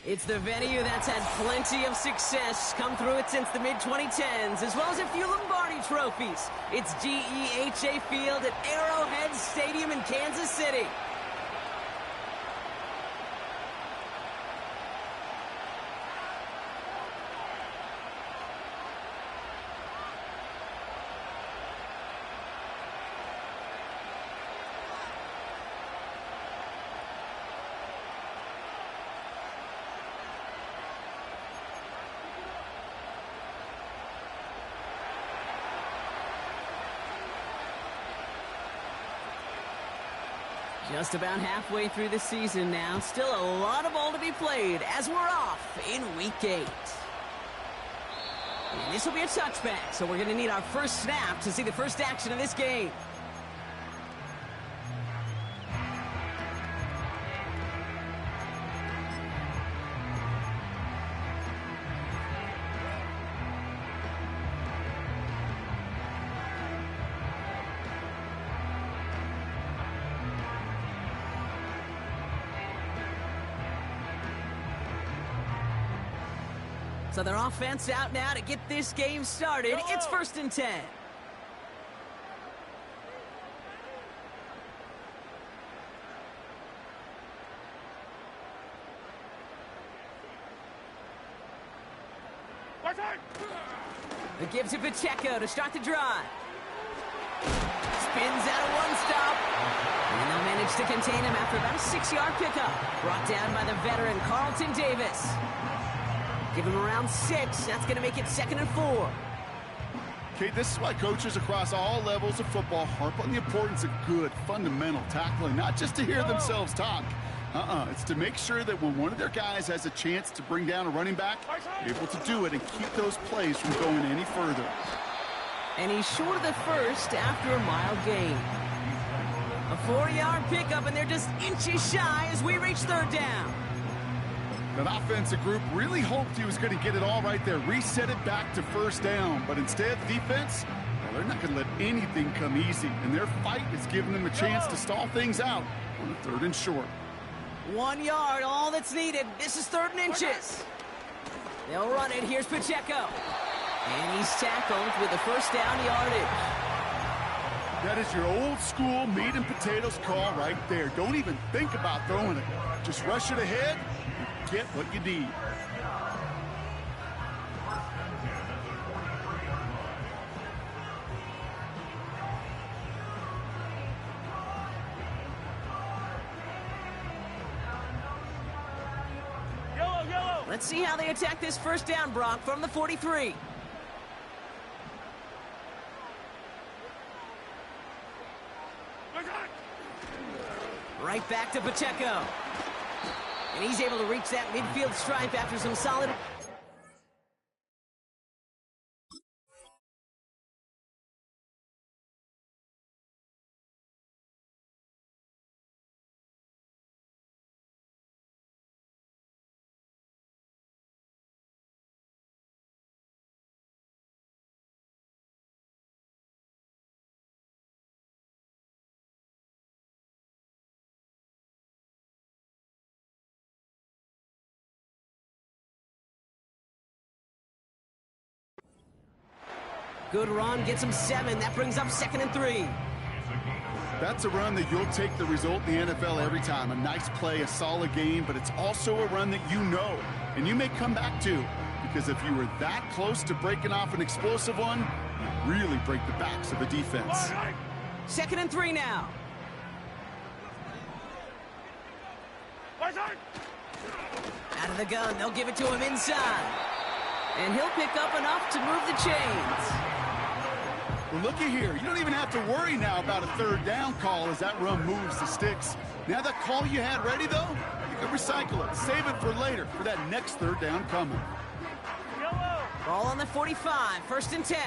It's the venue that's had plenty of success, come through it since the mid-2010s, as well as a few Lombardi trophies. It's GEHA Field at Arrowhead Stadium in Kansas City. Just about halfway through the season now. Still a lot of ball to be played as we're off in Week 8. And this will be a touchback, so we're going to need our first snap to see the first action of this game. So their offense out now to get this game started. It's 1st and 10. The give to Pacheco to start the drive. Spins out of one stop. And they'll manage to contain him after about a 6-yard pickup. Brought down by the veteran Carlton Davis. Give him around 6. That's going to make it 2nd and 4. Okay, this is why coaches across all levels of football harp on the importance of good, fundamental tackling, not just to hear themselves talk. It's to make sure that when one of their guys has a chance to bring down a running back, they're able to do it and keep those plays from going any further. And he's short of the first after a mile gain. A 4-yard pickup, and they're just inches shy as we reach 3rd down. That offensive group really hoped he was going to get it all right there, reset it back to 1st down. But instead, defense, well, they're not going to let anything come easy. And their fight is giving them a chance to stall things out on a 3rd and short. 1 yard, all that's needed. This is 3rd and inches. They'll run it. Here's Pacheco. And he's tackled with the 1st down yardage. That is your old school meat and potatoes call right there. Don't even think about throwing it. Just rush it ahead. Get what you need. Yellow. Let's see how they attack this 1st down, Brock, from the 43. Right back to Pacheco. And he's able to reach that midfield stripe after some solid... Good run, gets him 7. That brings up 2nd and 3. That's a run that you'll take the result in the NFL every time. A nice play, a solid game, but it's also a run that you know, and you may come back to, because if you were that close to breaking off an explosive one, you really break the backs of the defense. 2nd and 3 now. Out of the gun, they'll give it to him inside. And he'll pick up enough to move the chains. Well, looky here. You don't even have to worry now about a 3rd down call as that run moves the sticks. Now that call you had ready, though, you can recycle it. Save it for later for that next 3rd down coming. Ball on the 45, 1st and 10.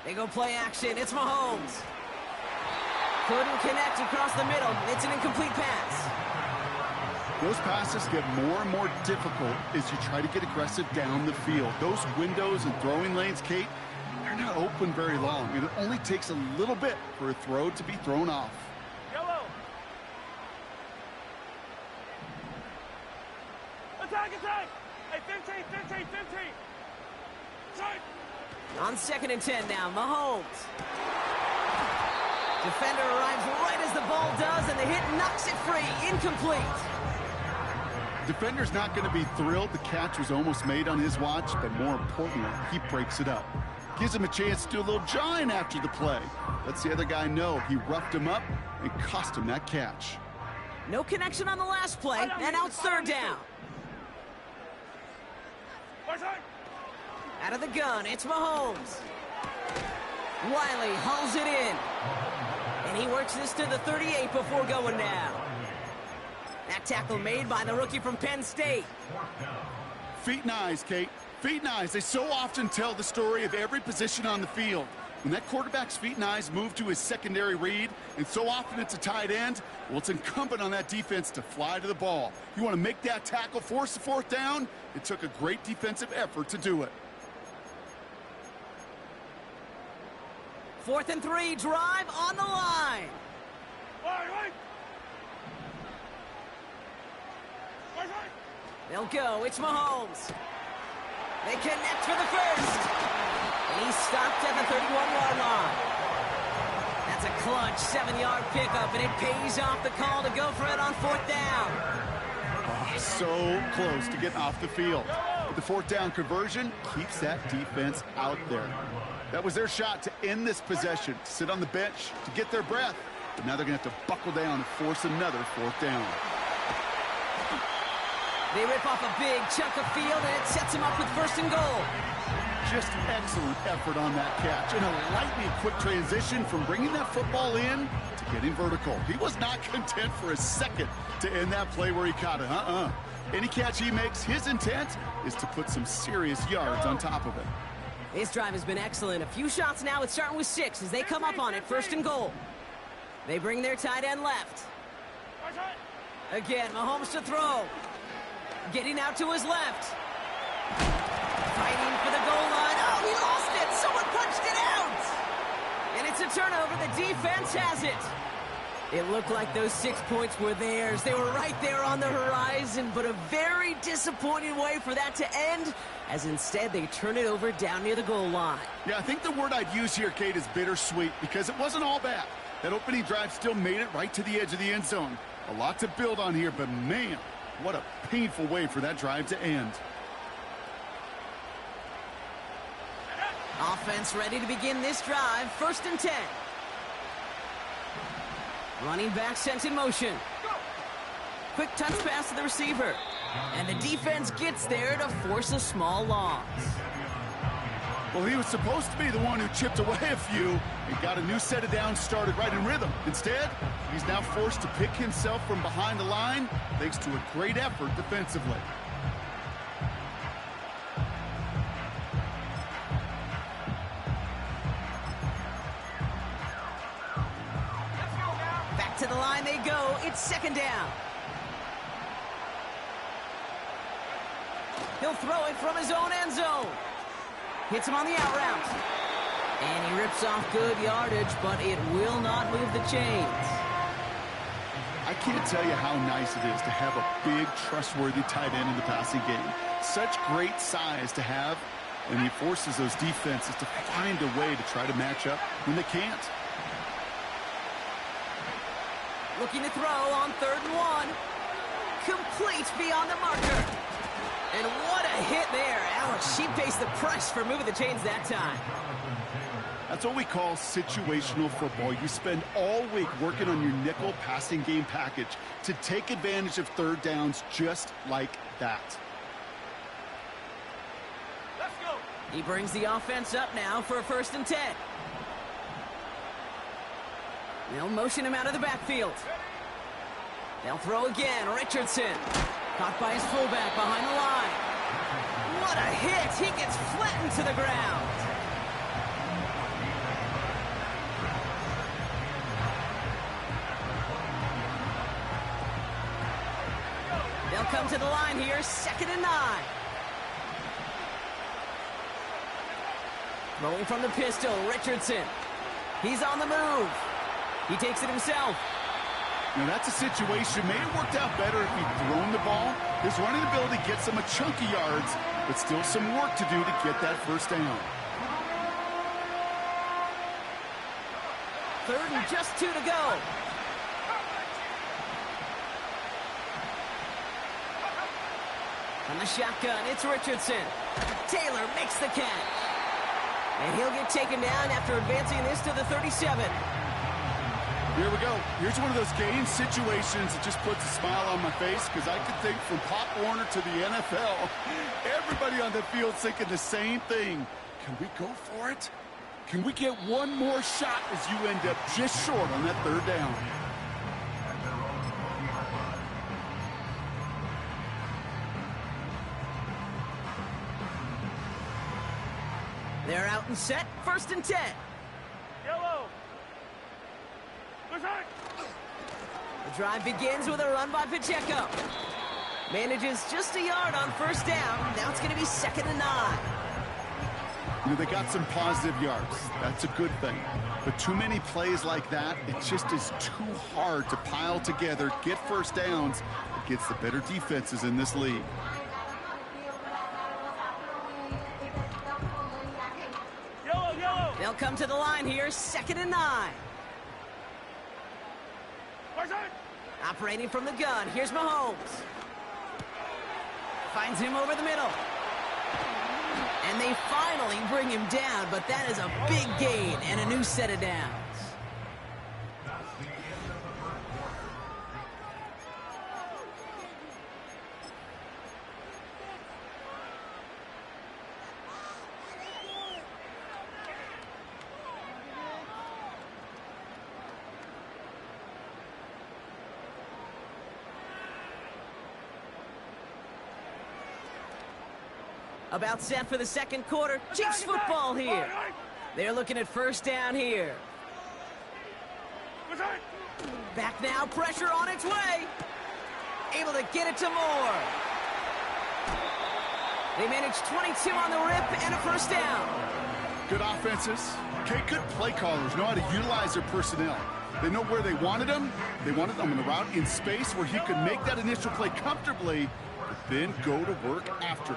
They go play action. It's Mahomes. Couldn't connect across the middle. It's an incomplete pass. Those passes get more and more difficult as you try to get aggressive down the field. Those windows and throwing lanes, Kate, they're not open very long. And it only takes a little bit for a throw to be thrown off. Hey, 15, 15, 15. On 2nd and 10 now, Mahomes. Defender arrives right as the ball does, and the hit knocks it free. Incomplete. Defender's not going to be thrilled the catch was almost made on his watch, but more importantly, he breaks it up. Gives him a chance to do a little jawing after the play. Lets the other guy know he roughed him up and cost him that catch. No connection on the last play, and now it's 3rd down. Out of the gun, it's Mahomes. Wiley hauls it in. And he works this to the 38 before going down. That tackle made by the rookie from Penn State. Feet and eyes, Kate. Feet and eyes. They so often tell the story of every position on the field. When that quarterback's feet and eyes move to his secondary read, and so often it's a tight end, well, it's incumbent on that defense to fly to the ball. You want to make that tackle, force the 4th down? It took a great defensive effort to do it. 4th and 3, drive on the line. They'll go. It's Mahomes. They connect for the first. And he's stopped at the 31-yard line. That's a clutch 7-yard pickup, and it pays off the call to go for it on 4th down. Oh, so close to getting off the field. But the 4th down conversion keeps that defense out there. That was their shot to end this possession, to sit on the bench, to get their breath. But now they're going to have to buckle down and force another 4th down. They rip off a big chunk of field, and it sets him up with 1st and goal. Just excellent effort on that catch. And a lightning quick transition from bringing that football in to getting vertical. He was not content for a second to end that play where he caught it. Any catch he makes, his intent is to put some serious yards on top of it. This drive has been excellent. A few shots now. It's starting with 6 as they come up on it. 1st and goal. They bring their tight end left. Again, Mahomes to throw. Getting out to his left. Fighting for the goal line. Oh, he lost it. Someone punched it out. And it's a turnover. The defense has it. It looked like those 6 points were theirs. They were right there on the horizon, but a very disappointing way for that to end, as instead they turn it over down near the goal line. Yeah, I think the word I'd use here, Kate, is bittersweet, because it wasn't all bad. That opening drive still made it right to the edge of the end zone. A lot to build on here, but man, what a painful way for that drive to end. Offense ready to begin this drive. 1st and 10. Running back sent in motion. Quick touch pass to the receiver. And the defense gets there to force a small loss. Well, he was supposed to be the one who chipped away a few and got a new set of downs started right in rhythm. Instead, he's now forced to pick himself from behind the line thanks to a great effort defensively. Back to the line they go. It's 2nd down. He'll throw it from his own end zone. Hits him on the out route. And he rips off good yardage, but it will not move the chains. I can't tell you how nice it is to have a big, trustworthy tight end in the passing game. Such great size to have, and he forces those defenses to find a way to try to match up when they can't. Looking to throw on 3rd and 1. Complete beyond the marker. And what a hit there. Alex, she pays the price for moving the chains that time. That's what we call situational football. You spend all week working on your nickel passing game package to take advantage of 3rd downs just like that. Let's go. He brings the offense up now for a 1st and 10. They'll motion him out of the backfield. They'll throw again. Richardson. Caught by his fullback behind the line. What a hit. He gets flattened to the ground. They'll come to the line here. 2nd and 9. Throwing from the pistol. Richardson. He's on the move. He takes it himself. Now, that's a situation. May have worked out better if he'd thrown the ball. His running ability gets him a chunky yards, but still some work to do to get that first down. 3rd and just 2 to go. On the shotgun, it's Richardson. Taylor makes the catch. And he'll get taken down after advancing this to the 37. Here we go. Here's one of those game situations that just puts a smile on my face, because I can think from Pop Warner to the NFL, everybody on the field thinking the same thing. Can we go for it? Can we get one more shot as you end up just short on that 3rd down? They're out and set. 1st and 10. Yellow. The drive begins with a run by Pacheco. Manages just a yard on 1st down. Now it's going to be 2nd and 9. You know, they got some positive yards. That's a good thing. But too many plays like that, it just is too hard to pile together, get first downs against the better defenses in this league. Yellow. They'll come to the line here. 2nd and 9. Operating from the gun. Here's Mahomes. Finds him over the middle. And they finally bring him down, but that is a big gain and a new set of downs. About set for the 2nd quarter. Chiefs football here. They're looking at 1st down here. Back now, pressure on its way. Able to get it to Moore. They managed 22 on the rip and a 1st down. Good offenses. Okay, good play callers know how to utilize their personnel. They know where they wanted them. They wanted them on the route in space where he could make that initial play comfortably, but then go to work after.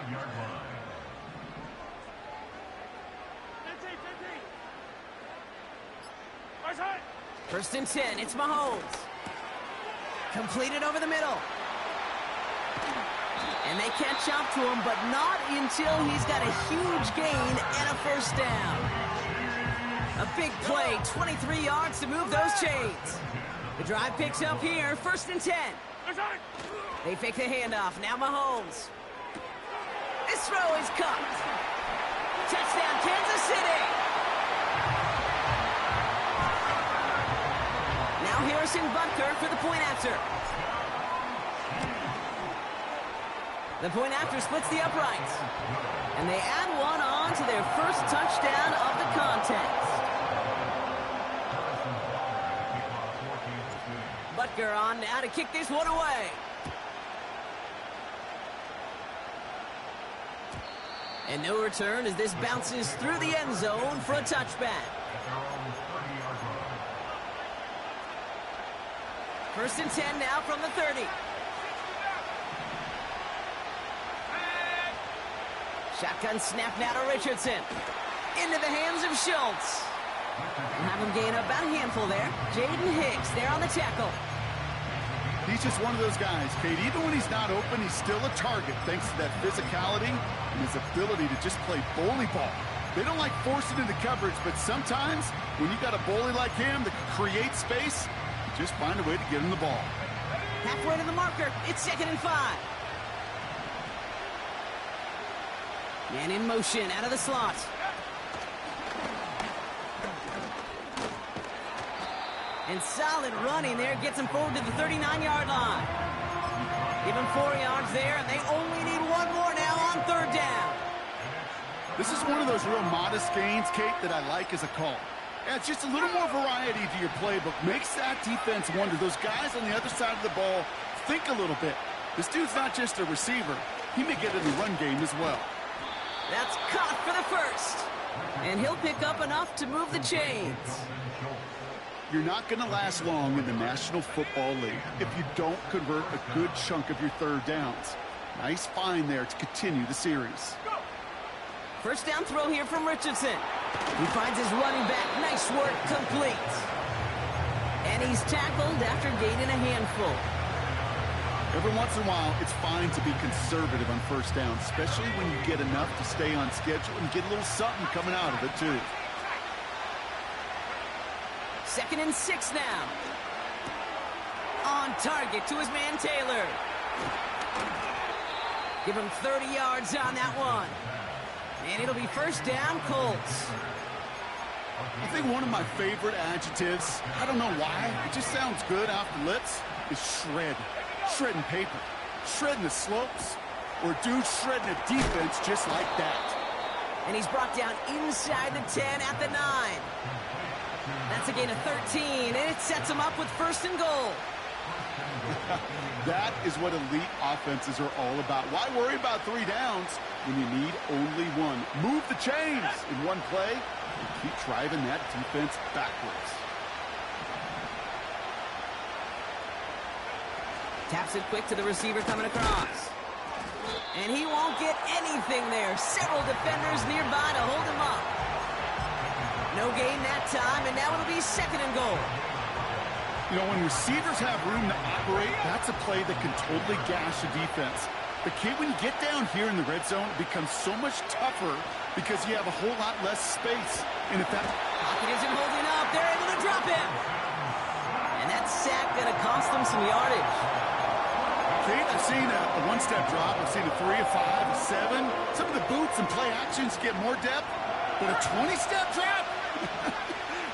1st and 10, it's Mahomes. Completed over the middle. And they catch up to him, but not until he's got a huge gain and a 1st down. A big play, 23 yards to move those chains. The drive picks up here, 1st and 10. They fake the handoff, now Mahomes. This throw is caught. Touchdown, Kansas City. Now Harrison Butker for the point after. The point after splits the uprights. And they add one on to their first touchdown of the contest. Butker on now to kick this one away. And no return as this bounces through the end zone for a touchback. 1st and 10 now from the 30. Shotgun snap now to Richardson. Into the hands of Schultz. Have him gain about a handful there. Jaden Hicks there on the tackle. He's just one of those guys, Kate. Even when he's not open, he's still a target thanks to that physicality and his ability to just play bully ball. They don't like forcing into coverage, but sometimes when you got a bully like him that can create space, you just find a way to get him the ball. Halfway to the marker. It's 2nd and 5. Man in motion out of the slot. And solid running there gets him forward to the 39-yard line. Give him 4 yards there, and they only need one more now on 3rd down. This is one of those real modest gains, Kate, that I like as a call. Yeah, it's just a little more variety to your playbook. Makes that defense wonder. Those guys on the other side of the ball think a little bit. This dude's not just a receiver. He may get in the run game as well. That's caught for the 1st. And he'll pick up enough to move the chains. You're not going to last long in the National Football League if you don't convert a good chunk of your third downs. Nice find there to continue the series. First down throw here from Richardson. He finds his running back. Nice work, complete. And he's tackled after gaining a handful. Every once in a while, it's fine to be conservative on first down, especially when you get enough to stay on schedule and get a little something coming out of it, too. 2nd and 6 now. On target to his man Taylor. Give him 30 yards on that one. And it'll be first down, Colts. I think one of my favorite adjectives, I don't know why, it just sounds good off the lips, is shred. Shredding paper, shredding the slopes, or dude shredding a defense just like that. And he's brought down inside the 10 at the 9. That's a gain of 13, and it sets him up with 1st and goal. That is what elite offenses are all about. Why worry about 3 downs when you need only one? Move the chains in one play and keep driving that defense backwards. Taps it quick to the receiver coming across. And he won't get anything there. Several defenders nearby to hold him up. No gain that time, and now it'll be 2nd and goal. You know, when receivers have room to operate, that's a play that can totally gash a defense. But kid, when you get down here in the red zone, it becomes so much tougher because you have a whole lot less space. And if that pocket isn't holding up, they're able to drop him. And that sack going to cost them some yardage. Kate, I've seen a one-step drop. I've seen a 3, a 5, a 7. Some of the boots and play actions get more depth. But a 20-step drop?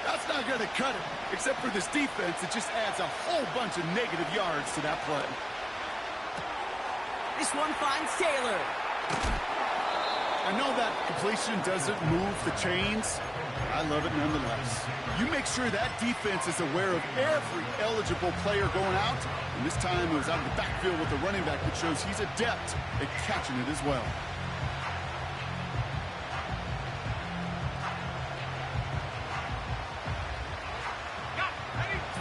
That's not going to cut it. Except for this defense, it just adds a whole bunch of negative yards to that play. This one finds Taylor. I know that completion doesn't move the chains. I love it nonetheless. You make sure that defense is aware of every eligible player going out. And this time it was out of the backfield with the running back that shows he's adept at catching it as well.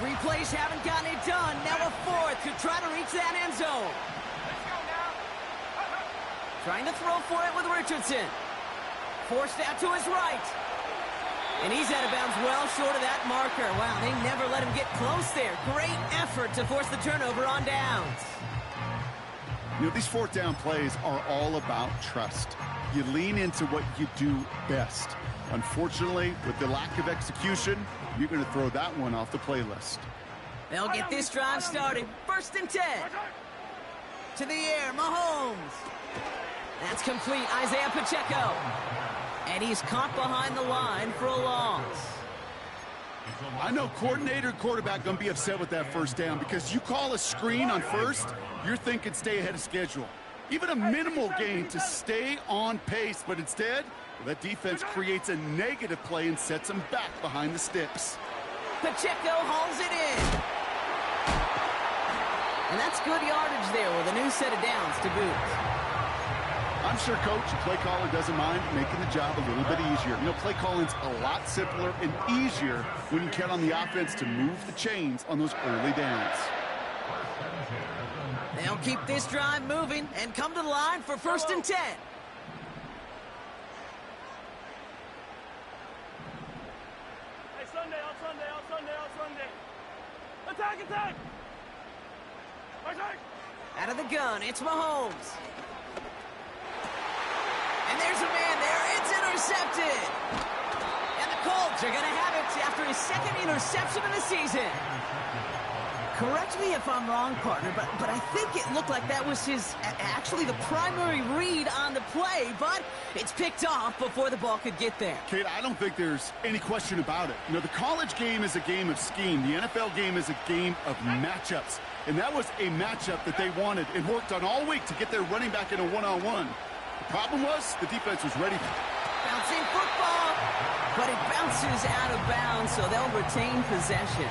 Three plays haven't gotten it done. Now a 4th to try to reach that end zone. Trying to throw for it with Richardson. Forced out to his right. And he's out of bounds well short of that marker. Wow, they never let him get close there. Great effort to force the turnover on downs. You know, these 4th down plays are all about trust. You lean into what you do best. Unfortunately, with the lack of execution, you're going to throw that one off the playlist. They'll get this drive started. 1st and 10. To the air, Mahomes. That's complete, Isaiah Pacheco. And he's caught behind the line for a loss. I know coordinator and quarterback going to be upset with that 1st down because you call a screen on 1st, you're thinking stay ahead of schedule. Even a minimal gain to stay on pace, but instead, that defense creates a negative play and sets them back behind the sticks. Pacheco hauls it in. And that's good yardage there with a new set of downs to boot. I'm sure coach and play caller doesn't mind making the job a little bit easier. You know, play calling's a lot simpler and easier when you count on the offense to move the chains on those early downs. They'll keep this drive moving and come to the line for 1st and 10. Hey, Sunday, on Sunday, on Sunday, on Sunday. Attack, attack! Attack! Out of the gun, it's Mahomes. And there's a man there. It's intercepted. And the Colts are going to have it after his 2nd interception of the season. Correct me if I'm wrong, partner, but I think it looked like that was his, actually the primary read on the play, but it's picked off before the ball could get there. Kate, I don't think there's any question about it. You know, the college game is a game of scheme. The NFL game is a game of matchups. And that was a matchup that they wanted and worked on all week to get their running back in a one-on-one. The problem was the defense was ready. Bouncing football, but it bounces out of bounds, so they'll retain possession.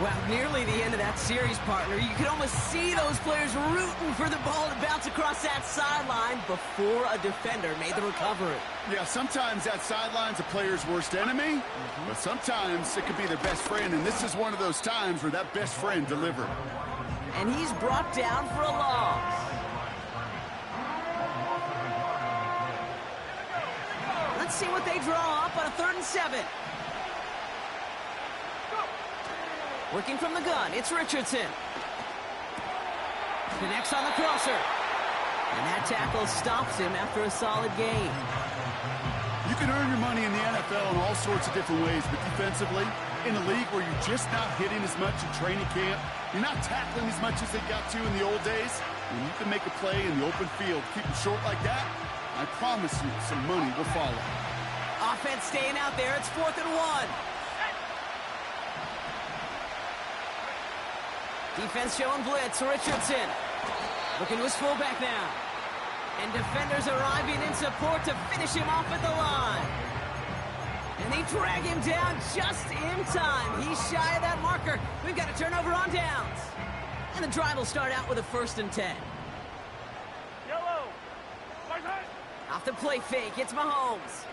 Well, nearly the end of that series, partner. You could almost see those players rooting for the ball to bounce across that sideline before a defender made the recovery. Yeah, sometimes that sideline's a player's worst enemy, but sometimes it could be their best friend, and this is one of those times where that best friend delivered. And he's brought down for a loss. Let's see what they draw up on a 3rd and 7. Working from the gun, it's Richardson. Connects on the crosser. And that tackle stops him after a solid gain. You can earn your money in the NFL in all sorts of different ways, but defensively, in a league where you're just not hitting as much in training camp, you're not tackling as much as they got to in the old days, when you can make a play in the open field, keep it short like that, I promise you some money will follow. Offense staying out there, it's 4th and 1. Defense showing blitz, Richardson. Looking to his fullback now. And defenders arriving in support to finish him off at the line. And they drag him down just in time. He's shy of that marker. We've got a turnover on downs. And the drive will start out with a 1st and 10. Yellow. Right hand. Off the play fake, it's Mahomes.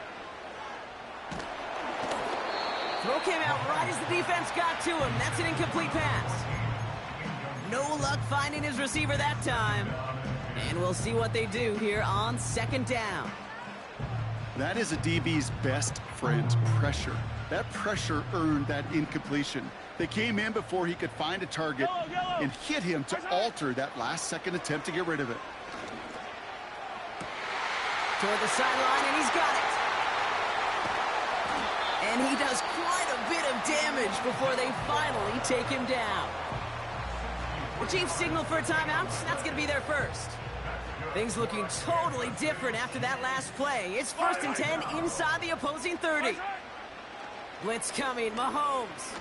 Throw came out right as the defense got to him. That's an incomplete pass. No luck finding his receiver that time. And we'll see what they do here on 2nd down. That is a DB's best friend, pressure. That pressure earned that incompletion. They came in before he could find a target and hit him to alter that last-second attempt to get rid of it. Toward the sideline, and he's got it. And he does quite a bit of damage before they finally take him down. The Chiefs signal for a timeout. That's going to be their first. Things looking totally different after that last play. It's 1st and 10 inside the opposing 30. Blitz coming, Mahomes.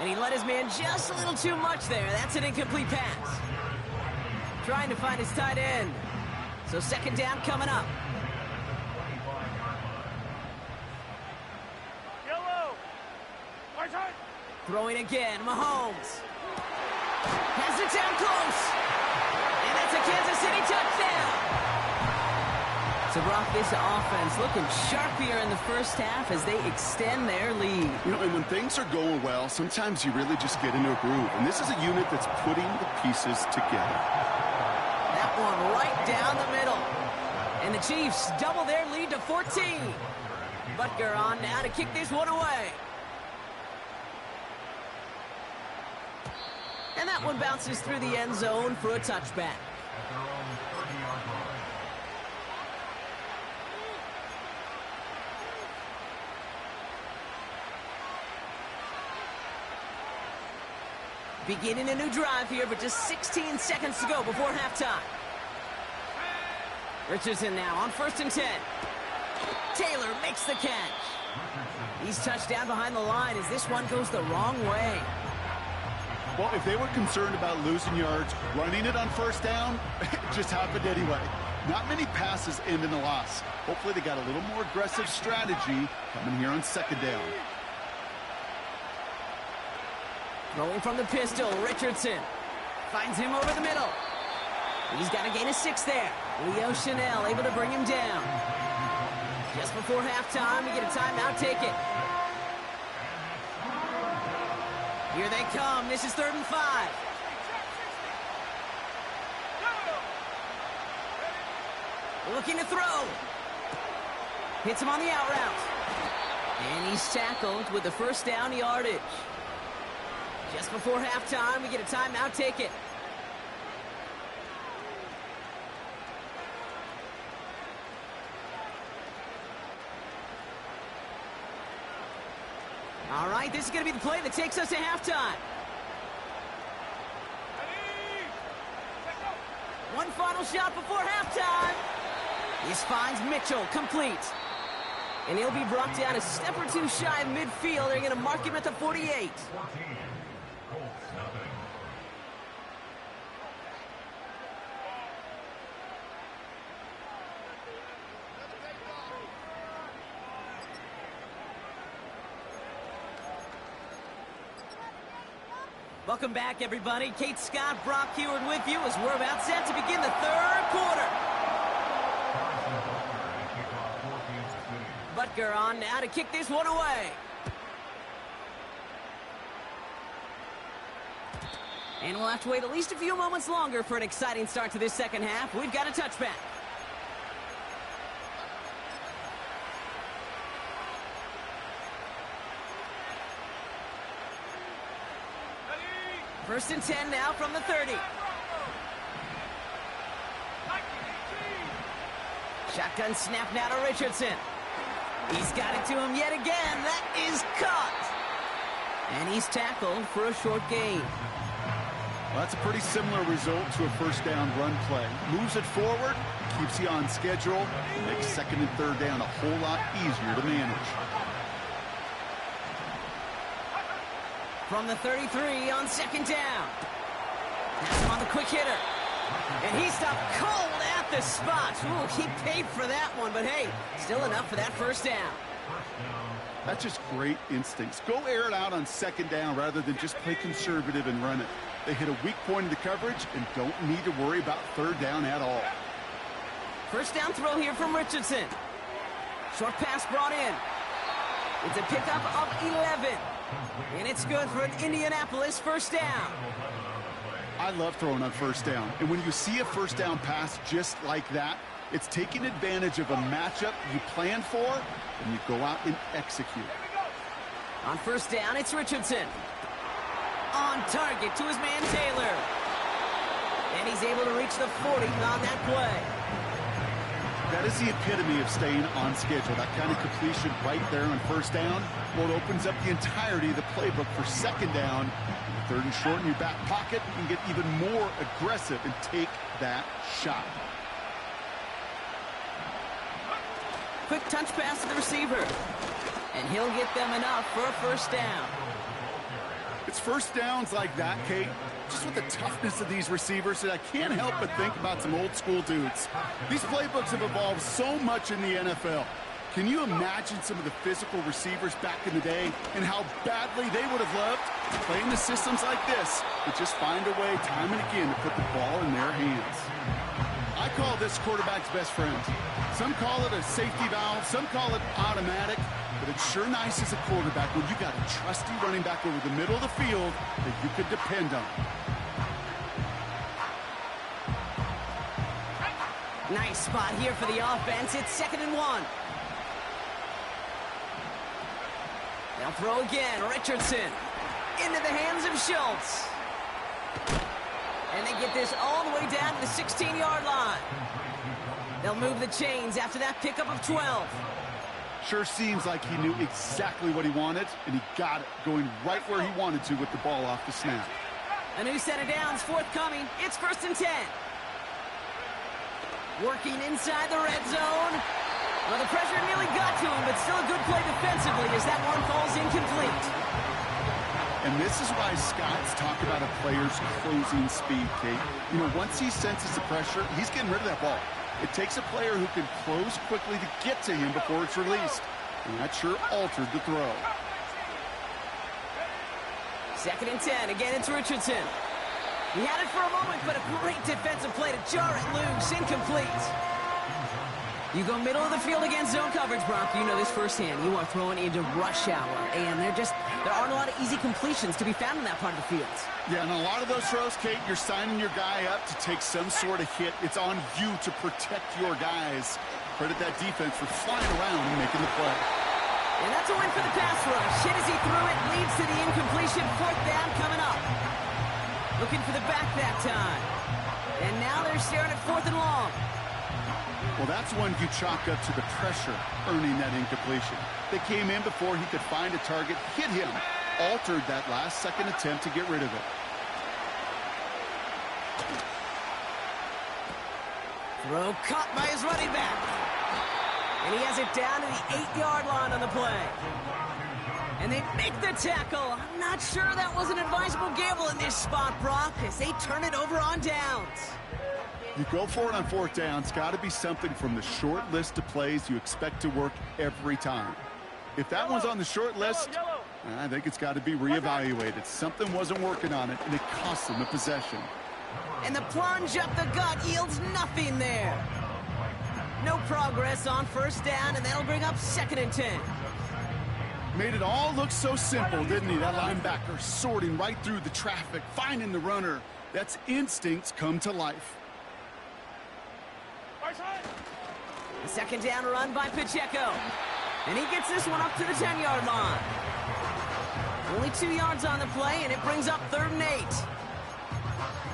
And he let his man just a little too much there. That's an incomplete pass. Trying to find his tight end. So 2nd down coming up. Yellow. Right hand. Throwing again, Mahomes. Has it down close. And that's a Kansas City touchdown. So, Brock, this offense looking sharpier in the first half as they extend their lead. You know, and when things are going well, sometimes you really just get into a groove. And this is a unit that's putting the pieces together. That one right down the middle. And the Chiefs double their lead to 14. Butker on now to kick this one away. And that one bounces through the end zone for a touchback. Beginning a new drive here, but just 16 seconds to go before halftime. Richardson now on 1st and 10. Taylor makes the catch. He's touched down behind the line as this one goes the wrong way. Well, if they were concerned about losing yards, running it on 1st down, it just happened anyway. Not many passes end in a loss. Hopefully they got a little more aggressive strategy coming here on 2nd down. Rolling from the pistol, Richardson finds him over the middle. He's got a gain of 6 there. Leo Chanel able to bring him down. Just before halftime, we get a timeout, take it. Here they come. This is 3rd and 5. Looking to throw. Hits him on the out route. And he's tackled with the 1st down yardage. Just before halftime, we get a timeout, take it. All right, this is going to be the play that takes us to halftime. One final shot before halftime. This finds Mitchell, complete. And he'll be brought down a step or two shy of midfield. They're going to mark him at the 48. Welcome back, everybody. Kate Scott, Brock Heward with you as we're about set to begin the third quarter. Butker on now to kick this one away. And we'll have to wait at least a few moments longer for an exciting start to this second half. We've got a touchback. First and 10 now from the 30. Shotgun snap now to Richardson. He's got it to him yet again. That is caught. And he's tackled for a short gain. Well, that's a pretty similar result to a first down run play. Moves it forward, keeps you on schedule, makes second and third down a whole lot easier to manage. From the 33 on second down. That's him on the quick hitter. And he stopped cold at the spot. Ooh, he paid for that one, but hey, still enough for that first down. That's just great instincts. Go air it out on second down rather than just play conservative and run it. They hit a weak point in the coverage and don't need to worry about third down at all. First down throw here from Richardson. Short pass brought in. It's a pickup of 11. And it's good for an Indianapolis first down. I love throwing on first down. And when you see a first down pass just like that, it's taking advantage of a matchup you plan for, and you go out and execute. On first down, it's Richardson. On target to his man Taylor. And he's able to reach the 40 on that play. That is the epitome of staying on schedule. That kind of completion right there on first down. Well, it opens up the entirety of the playbook for second down. Third and short in your back pocket, you can get even more aggressive and take that shot. Quick touch pass to the receiver. And he'll get them enough for a first down. It's first downs like that, Kate, just with the toughness of these receivers, that I can't help but think about some old school dudes. These playbooks have evolved so much in the NFL. Can you imagine some of the physical receivers back in the day and how badly they would have loved to play in the systems like this, but just find a way time and again to put the ball in their hands? I call this quarterback's best friend. Some call it a safety valve, some call it automatic, but it's sure nice as a quarterback when you got a trusty running back over the middle of the field that you could depend on. Nice spot here for the offense. It's 2nd and 1. They'll throw again. Richardson into the hands of Schultz. And they get this all the way down to the 16-yard line. They'll move the chains after that pickup of 12. Sure seems like he knew exactly what he wanted, and he got it, going right where he wanted to with the ball off the snap. A new set of downs forthcoming. It's 1st and 10. Working inside the red zone. Well, the pressure nearly got to him, but still a good play defensively as that one falls incomplete. And this is why Scott's talk about a player's closing speed, Kate. You know, once he senses the pressure, he's getting rid of that ball. It takes a player who can close quickly to get to him before it's released. And that sure altered the throw. 2nd and 10. Again, it's Richardson. He had it for a moment, but a great defensive play to jar it loose. Incomplete. You go middle of the field against zone coverage, Brock. You know this firsthand. You are throwing into rush hour, and there aren't a lot of easy completions to be found in that part of the field. Yeah, and a lot of those throws, Kate, you're signing your guy up to take some sort of hit. It's on you to protect your guys. Credit that defense for flying around and making the play. And that's a win for the pass rush. Hit as he threw it, leads to the incompletion. 4th down coming up. Looking for the back that time. And now they're staring at 4th and long. Well, that's one you chalk up to the pressure earning that incompletion. They came in before he could find a target, hit him, altered that last second attempt to get rid of it. Throw caught by his running back. And he has it down to the 8-yard line on the play. And they make the tackle. I'm not sure that was an advisable gamble in this spot, Brock, as they turn it over on downs. You go for it on 4th down. It's got to be something from the short list of plays you expect to work every time. If that one's on the short list, I think it's got to be reevaluated. Something wasn't working on it, and it cost them a possession. And the plunge up the gut yields nothing there. No progress on first down, and that'll bring up 2nd and 10. Made it all look so simple, didn't he? That linebacker sorting right through the traffic, finding the runner. That's instincts come to life. The 2nd down run by Pacheco. And he gets this one up to the 10-yard line. Only 2 yards on the play, and it brings up 3rd and 8.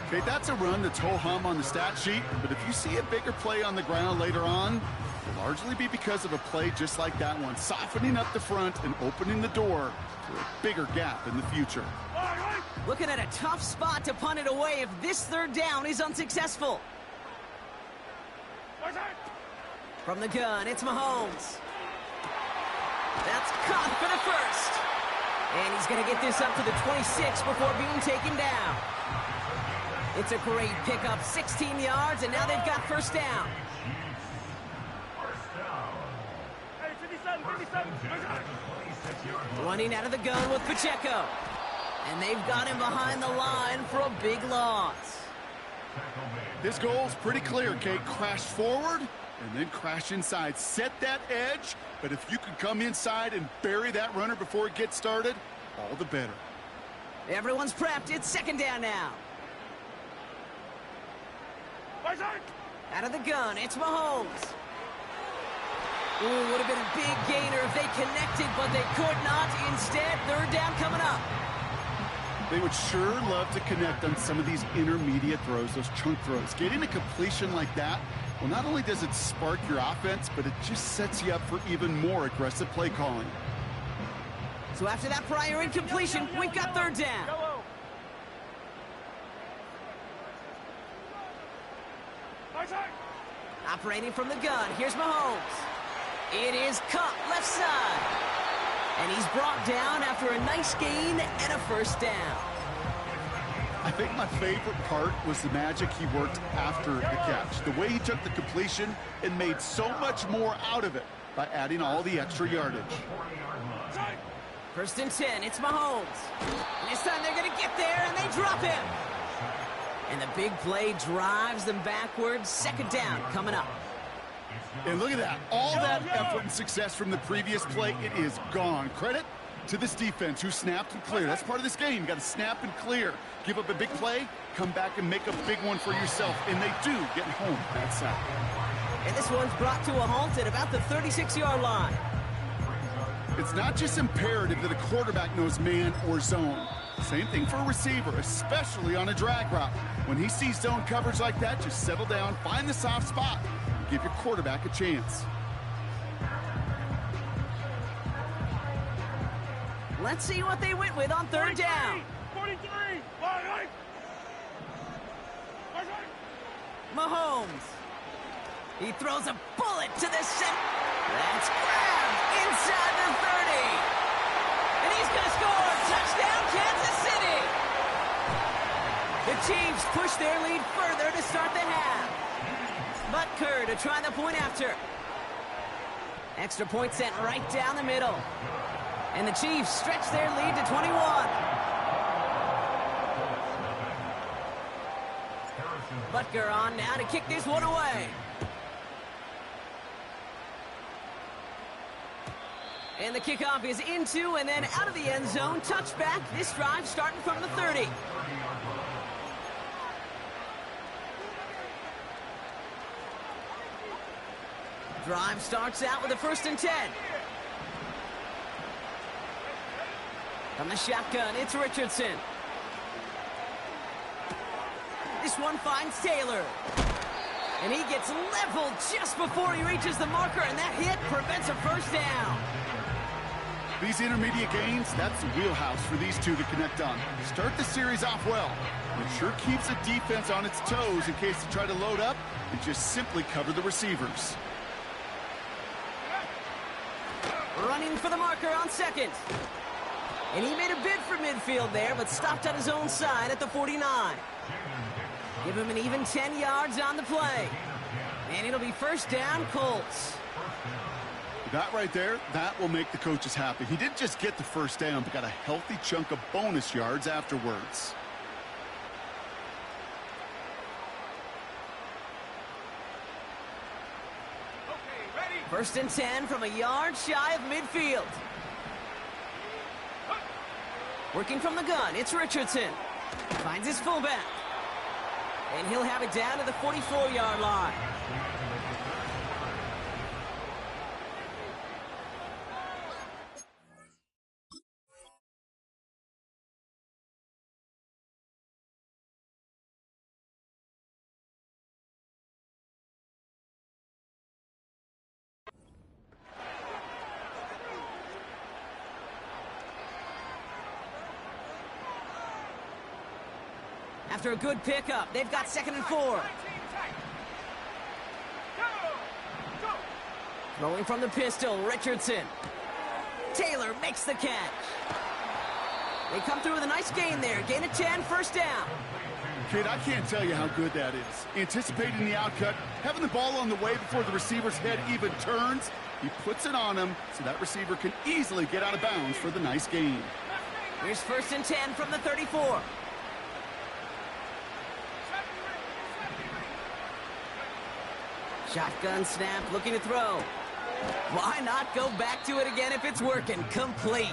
Okay, that's a run that's ho-hum on the stat sheet, but if you see a bigger play on the ground later on, it'll largely be because of a play just like that one, softening up the front and opening the door for a bigger gap in the future. Looking at a tough spot to punt it away if this 3rd down is unsuccessful. From the gun, it's Mahomes. That's caught for the 1st. And he's going to get this up to the 26 before being taken down. It's a great pickup, 16 yards, and now they've got 1st down. Hey, 57. Running out of the gun with Pacheco. And they've got him behind the line for a big loss. This goal's pretty clear, Kate. Crash forward and then crash inside. Set that edge, but if you can come inside and bury that runner before it gets started, all the better. Everyone's prepped. It's 2nd down now. Out of the gun, it's Mahomes. Ooh, would have been a big gainer if they connected, but they could not. Instead, 3rd down coming up. They would sure love to connect on some of these intermediate throws, those chunk throws. Getting a completion like that, well, not only does it spark your offense, but it just sets you up for even more aggressive play calling. So after that prior incompletion, we've got 3rd down. Operating from the gun, here's Mahomes. It is cut left side. And he's brought down after a nice gain and a 1st down. I think my favorite part was the magic he worked after the catch. The way he took the completion and made so much more out of it by adding all the extra yardage. 1st and 10, it's Mahomes. And this time they're going to get there, and they drop him. And the big play drives them backwards. 2nd down coming up. And look at that. All that effort and success from the previous play, it is gone. Credit to this defense who snapped and cleared. That's part of this game. You got to snap and clear. Give up a big play, come back and make a big one for yourself. And they do get home that side. And this one's brought to a halt at about the 36-yard line. It's not just imperative that a quarterback knows man or zone. Same thing for a receiver, especially on a drag route. When he sees zone coverage like that, just settle down, find the soft spot, and give your quarterback a chance. Let's see what they went with on 3rd down. 43. Mahomes. He throws a bullet to the center. That's grabbed inside the 30. And he's going to score. Touchdown, Kansas City. The Chiefs push their lead further to start the half. Butker to try the point after. Extra point sent right down the middle. And the Chiefs stretch their lead to 21. Butker on now to kick this one away. And the kickoff is into and then out of the end zone. Touchback. This drive starting from the 30. Drive starts out with a 1st and 10. From the shotgun, it's Richardson. This one finds Taylor. And he gets leveled just before he reaches the marker, and that hit prevents a 1st down. These intermediate gains, that's the wheelhouse for these two to connect on. Start the series off well. It sure keeps the defense on its toes in case they try to load up and just simply cover the receivers. Running for the marker on 2nd. And he made a bid for midfield there, but stopped on his own side at the 49. Give him an even 10 yards on the play. And it'll be 1st down, Colts. That right there, that will make the coaches happy. He didn't just get the first down, but got a healthy chunk of bonus yards afterwards. First and 10 from a yard shy of midfield. Working from the gun, it's Richardson. Finds his fullback. And he'll have it down to the 44-yard line. After a good pickup, they've got 2nd and 4. Throwing from the pistol, Richardson. Taylor makes the catch. They come through with a nice gain there. Gain of 10, first down. Kid, I can't tell you how good that is. Anticipating the outcut, having the ball on the way before the receiver's head even turns. He puts it on him so that receiver can easily get out of bounds for the nice gain. Here's 1st and 10 from the 34. Shotgun snap, looking to throw. Why not go back to it again if it's working? Complete.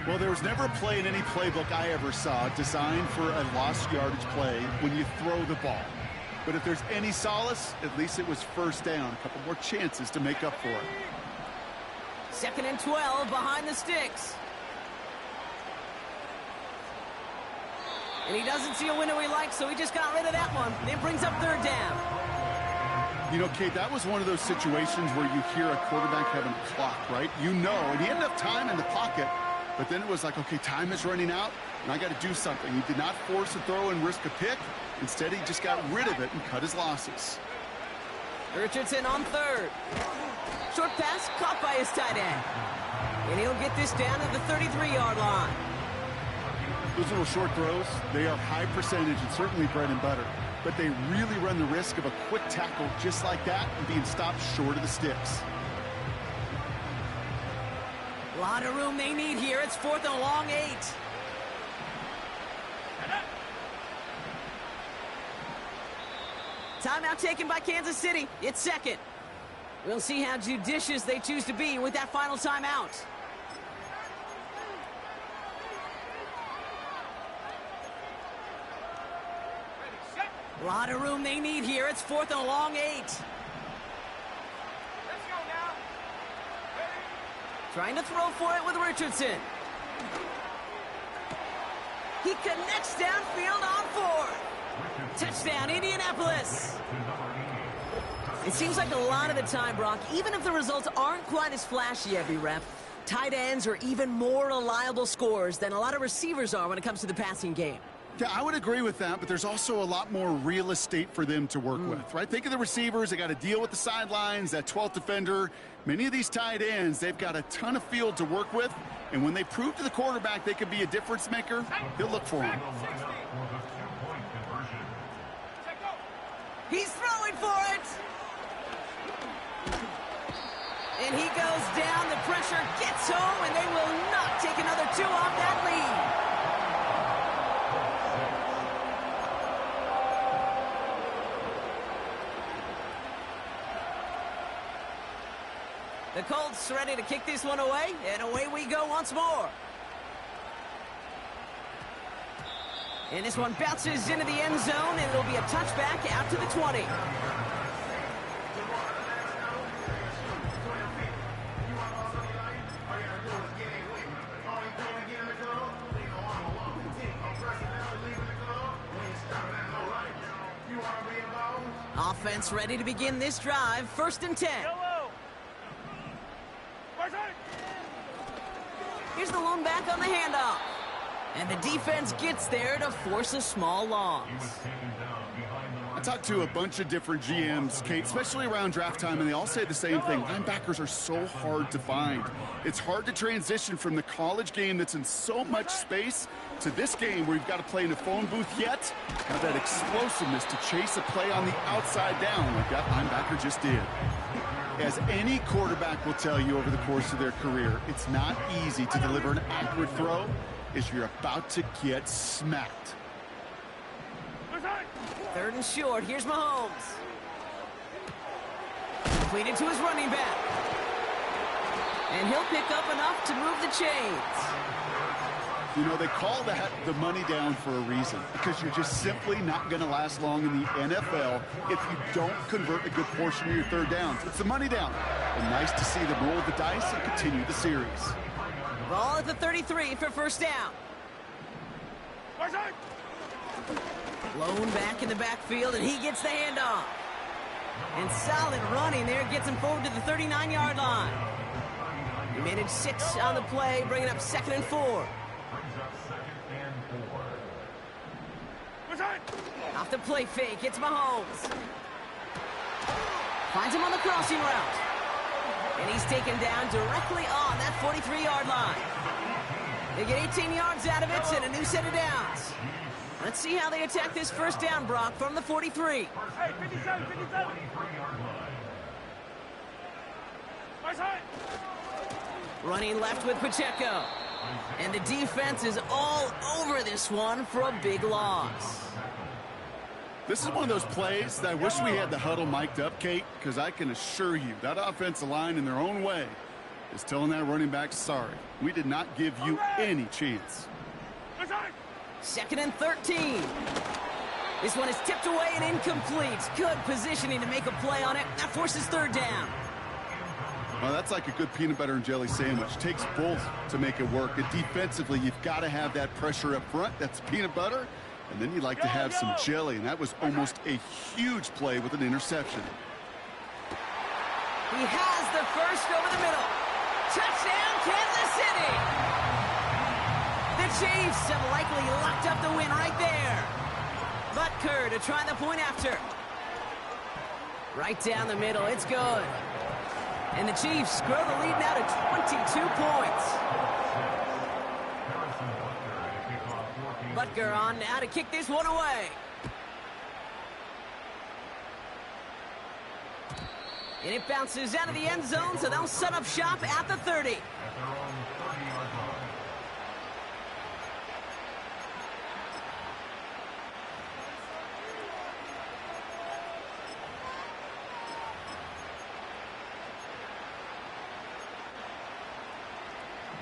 Well, there was never a play in any playbook I ever saw designed for a lost yardage play when you throw the ball. But if there's any solace, at least it was first down. A couple more chances to make up for it. 2nd and 12 behind the sticks. And he doesn't see a window he likes, so he just got rid of that one. And it brings up 3rd down. You know, Kate, that was one of those situations where you hear a quarterback having a clock, right? You know, and he had enough time in the pocket, but then it was like, okay, time is running out, and I got to do something. He did not force a throw and risk a pick. Instead, he just got rid of it and cut his losses. Richardson on 3rd. Short pass caught by his tight end. And he'll get this down to the 33-yard line. Those little short throws, they are high percentage and certainly bread and butter. But they really run the risk of a quick tackle just like that and being stopped short of the sticks. A lot of room they need here. It's 4th and a long 8. Timeout taken by Kansas City. It's 2nd. We'll see how judicious they choose to be with that final timeout. A lot of room they need here. It's 4th and a long 8. Let's go now. Trying to throw for it with Richardson. He connects downfield on 4th. Touchdown, Indianapolis. It seems like a lot of the time, Brock, even if the results aren't quite as flashy every rep, tight ends are even more reliable scorers than a lot of receivers are when it comes to the passing game. Yeah, I would agree with that, but there's also a lot more real estate for them to work with, right? Think of the receivers. They got to deal with the sidelines, that 12th defender. Many of these tight ends, they've got a ton of field to work with, and when they prove to the quarterback they can be a difference maker, he'll look for him. He's throwing for it! And he goes down, the pressure gets home, and they will not take another 2 off that lead. The Colts ready to kick this one away, and away we go once more. And this one bounces into the end zone, and it'll be a touchback out to the 20. Offense ready to begin this drive. 1st and 10. Here's the lone back on the handoff. And the defense gets there to force a small loss. I talked to a bunch of different GMs, Kate, especially around draft time, and they all say the same thing. Linebackers are so hard to find. It's hard to transition from the college game that's in so much space to this game where you've got to play in a phone booth yet have that explosiveness to chase a play on the outside down like that linebacker just did. As any quarterback will tell you over the course of their career, it's not easy to deliver an accurate throw as you're about to get smacked. Third and short. Here's Mahomes. Completed to his running back. And he'll pick up enough to move the chains. You know, they call that the money down for a reason, because you're just simply not going to last long in the NFL if you don't convert a good portion of your third downs. It's the money down. And nice to see them roll the dice and continue the series. Ball at the 33 for first down. Blown back in the backfield, and he gets the handoff. And solid running there gets him forward to the 39-yard line. He managed 6 on the play, bringing up 2nd and 4. Off the play fake, it's Mahomes. Finds him on the crossing route. And he's taken down directly on that 43-yard line. They get 18 yards out of it and a new set of downs. Let's see how they attack this first down, Brock, from the 43. Hey, 57, 57. Running left with Pacheco. And the defense is all over this one for a big loss. This is one of those plays that I wish we had the huddle mic'd up, Kate, because I can assure you that offensive line in their own way is telling that running back, sorry, we did not give you any chance. 2nd and 13. This one is tipped away and incomplete. Good positioning to make a play on it. That forces third down. Well, that's like a good peanut butter and jelly sandwich. Takes both to make it work. And defensively, you've got to have that pressure up front. That's peanut butter. And then you'd like to have some jelly. And that was almost a huge play with an interception. He has the first over the middle. Touchdown, Kansas City! The Chiefs have likely locked up the win right there. Butker to try the point after. Right down the middle, it's good. And the Chiefs grow the lead now to 22 points. Butker on now to kick this one away. And it bounces out of the end zone, so they'll set up shop at the 30.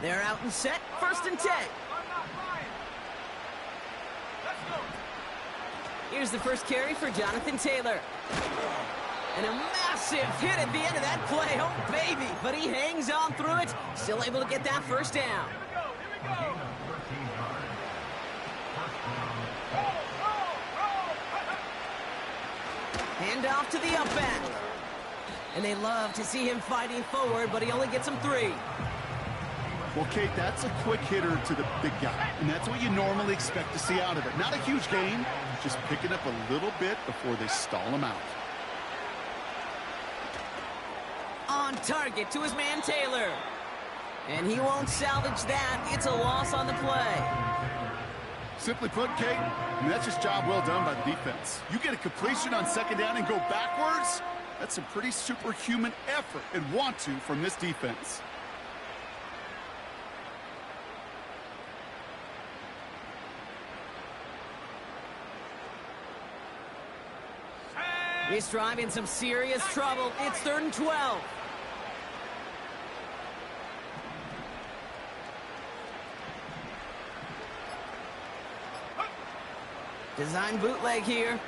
They're out and set, 1st and 10. Here's the first carry for Jonathan Taylor. And a massive hit at the end of that play. Oh, baby. But he hangs on through it. Still able to get that first down. Hand off to the up back. And they love to see him fighting forward, but he only gets them 3. Well, Kate, that's a quick hitter to the big guy, and that's what you normally expect to see out of it. Not a huge gain, just picking up a little bit before they stall him out. On target to his man Taylor. And he won't salvage that. It's a loss on the play. Simply put, Kate, that's just job well done by the defense. You get a completion on 2nd down and go backwards, that's a pretty superhuman effort and want to from this defense. This drive in some serious trouble. It's 3rd and 12. Design bootleg here.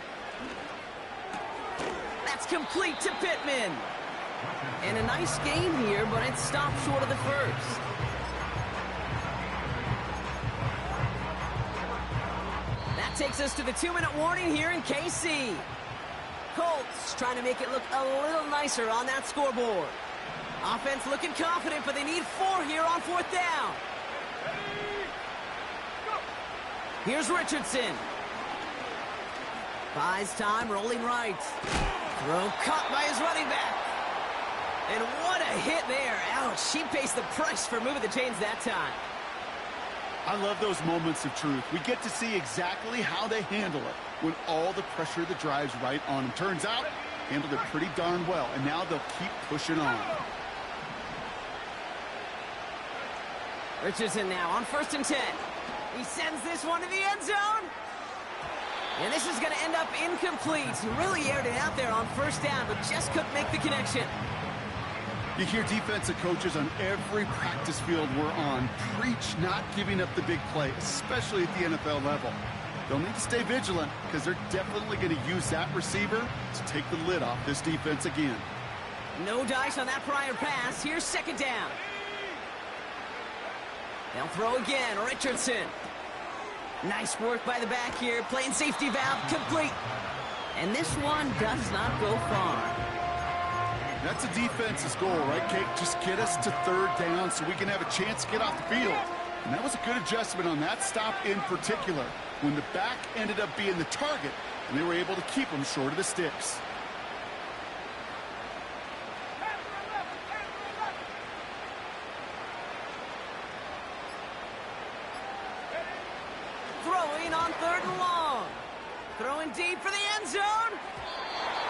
That's complete to Pittman. And a nice game here, but it stopped short of the first. That takes us to the 2-minute warning here in KC. Colts trying to make it look a little nicer on that scoreboard. Offense looking confident, but they need 4 here on 4th down. Here's Richardson. Buys time, rolling right. Throw caught by his running back. And what a hit there. Ouch, he pays the price for moving the chains that time. I love those moments of truth. We get to see exactly how they handle it when all the pressure that drives right on them. Turns out, handled it pretty darn well, and now they'll keep pushing on. Richardson now on 1st and 10. He sends this one to the end zone. And this is going to end up incomplete. He really aired it out there on 1st down, but just couldn't make the connection. You hear defensive coaches on every practice field we're on preach not giving up the big play, especially at the NFL level. They'll need to stay vigilant because they're definitely going to use that receiver to take the lid off this defense again. No dice on that prior pass. Here's 2nd down. They'll throw again. Richardson. Nice work by the back here. Playing safety valve complete. And this one does not go far. That's a defense's goal, right, Kate? Just get us to 3rd down so we can have a chance to get off the field. And that was a good adjustment on that stop in particular, when the back ended up being the target, and they were able to keep them short of the sticks. Throwing on 3rd and long. Throwing deep for the end zone.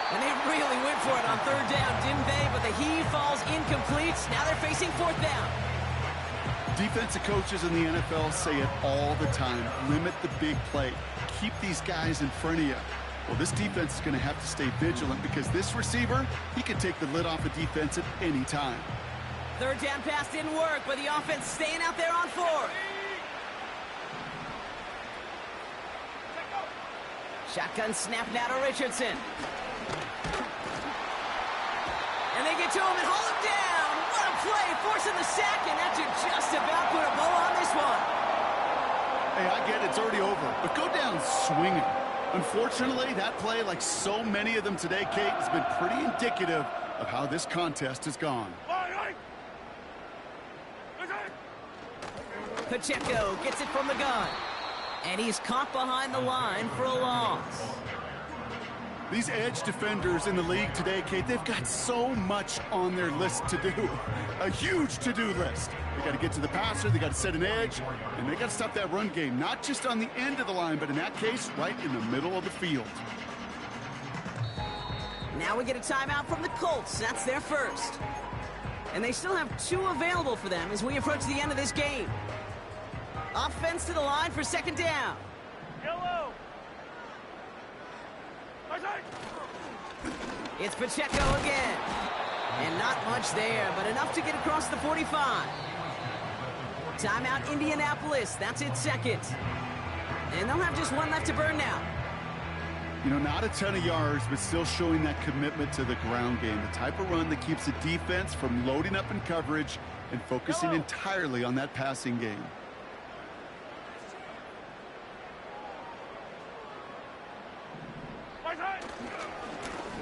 And they really went for it on 3rd down, didn't they? But the heave falls incomplete. Now they're facing 4th down. Defensive coaches in the NFL say it all the time. Limit the big play. Keep these guys in front of you. Well, this defense is going to have to stay vigilant because this receiver, he can take the lid off a defense at any time. 3rd down pass didn't work, but the offense staying out there on 4th. Shotgun snap now to Richardson. And they get to him and haul him down. What a play, forcing the sack, and that should just about put a bow on this one. Hey, I get it, it's already over, but go down swinging. Unfortunately, that play, like so many of them today, Kate, has been pretty indicative of how this contest has gone. Pacheco gets it from the gun. And he's caught behind the line for a loss. These edge defenders in the league today, Kate, they've got so much on their list to do. A huge to-do list. They got to get to the passer, they got to set an edge, and they got to stop that run game, not just on the end of the line, but in that case, right in the middle of the field. Now we get a timeout from the Colts. That's their first. And they still have 2 available for them as we approach the end of this game. Offense to the line for 2nd down. Yellow. It's Pacheco again. And not much there, but enough to get across the 45. Timeout Indianapolis. That's its 2nd. And they'll have just 1 left to burn now. You know, not a ton of yards, but still showing that commitment to the ground game. The type of run that keeps the defense from loading up in coverage and focusing entirely on that passing game.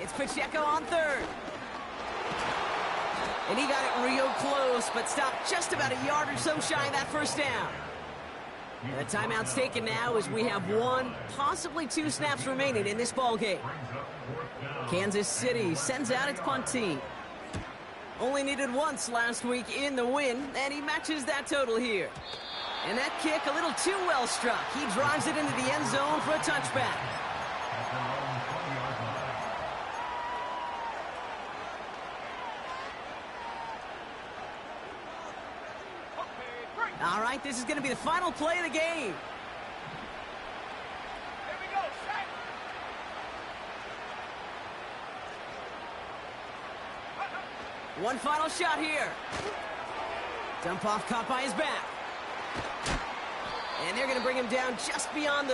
It's Pacheco on 3rd. And he got it real close, but stopped just about a yard or so shy of that 1st down. And the timeout's taken now as we have 1, possibly 2 snaps remaining in this ball game. Kansas City sends out its punt team. Only needed once last week in the win, and he matches that total here. And that kick a little too well struck. He drives it into the end zone for a touchback. All right, this is going to be the final play of the game. Here we go, set. One final shot here. Dump off caught by his back. And they're going to bring him down just beyond the